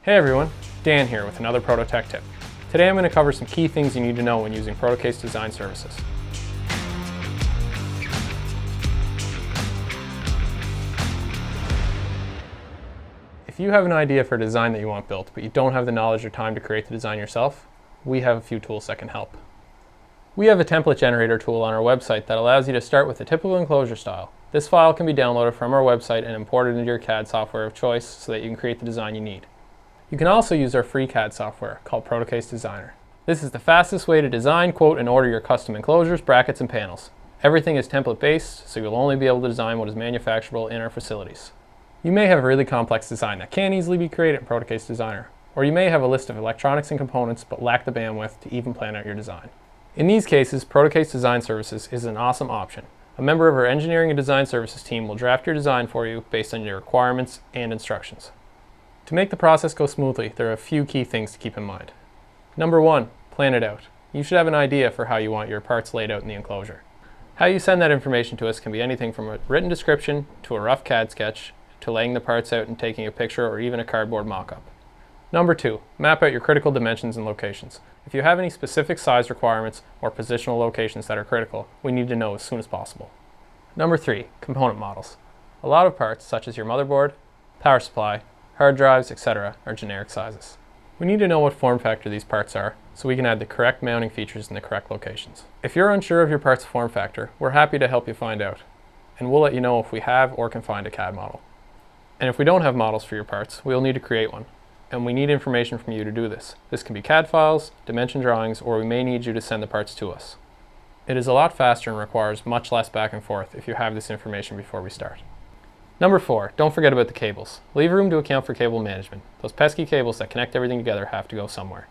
Hey everyone, Dan here with another Proto Tech Tip. Today I'm going to cover some key things you need to know when using Protocase design services. If you have an idea for a design that you want built, but you don't have the knowledge or time to create the design yourself, we have a few tools that can help. We have a template generator tool on our website that allows you to start with a typical enclosure style. This file can be downloaded from our website and imported into your CAD software of choice so that you can create the design you need. You can also use our free CAD software called Protocase Designer. This is the fastest way to design, quote, and order your custom enclosures, brackets, and panels. Everything is template based, so you'll only be able to design what is manufacturable in our facilities. You may have a really complex design that can't easily be created in Protocase Designer, or you may have a list of electronics and components but lack the bandwidth to even plan out your design. In these cases, Protocase Design Services is an awesome option. A member of our engineering and design services team will draft your design for you based on your requirements and instructions. To make the process go smoothly, there are a few key things to keep in mind. Number one, plan it out. You should have an idea for how you want your parts laid out in the enclosure. How you send that information to us can be anything from a written description to a rough CAD sketch to laying the parts out and taking a picture or even a cardboard mock-up. Number two, map out your critical dimensions and locations. If you have any specific size requirements or positional locations that are critical, we need to know as soon as possible. Number three, component models. A lot of parts, such as your motherboard, power supply, hard drives, etc., are generic sizes. We need to know what form factor these parts are so we can add the correct mounting features in the correct locations. If you're unsure of your part's form factor, we're happy to help you find out, and we'll let you know if we have or can find a CAD model. And if we don't have models for your parts, we'll need to create one, and we need information from you to do this. This can be CAD files, dimension drawings, or we may need you to send the parts to us. It is a lot faster and requires much less back and forth if you have this information before we start. Number four, don't forget about the cables. Leave room to account for cable management. Those pesky cables that connect everything together have to go somewhere.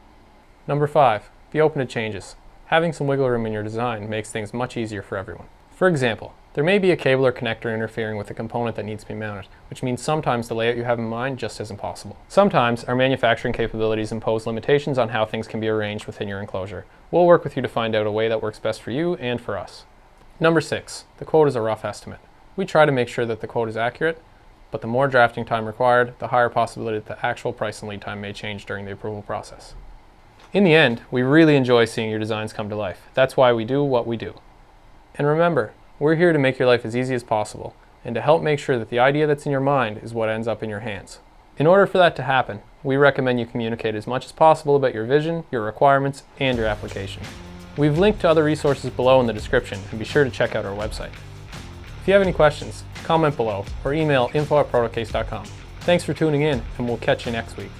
Number five, be open to changes. Having some wiggle room in your design makes things much easier for everyone. For example, there may be a cable or connector interfering with a component that needs to be mounted, which means sometimes the layout you have in mind just isn't possible. Sometimes our manufacturing capabilities impose limitations on how things can be arranged within your enclosure. We'll work with you to find out a way that works best for you and for us. Number six, the quote is a rough estimate. We try to make sure that the quote is accurate, but the more drafting time required, the higher possibility that the actual price and lead time may change during the approval process. In the end, we really enjoy seeing your designs come to life. That's why we do what we do. And remember, we're here to make your life as easy as possible and to help make sure that the idea that's in your mind is what ends up in your hands. In order for that to happen, we recommend you communicate as much as possible about your vision, your requirements, and your application. We've linked to other resources below in the description, and be sure to check out our website. If you have any questions, comment below or email info@protocase.com. Thanks for tuning in, and we'll catch you next week.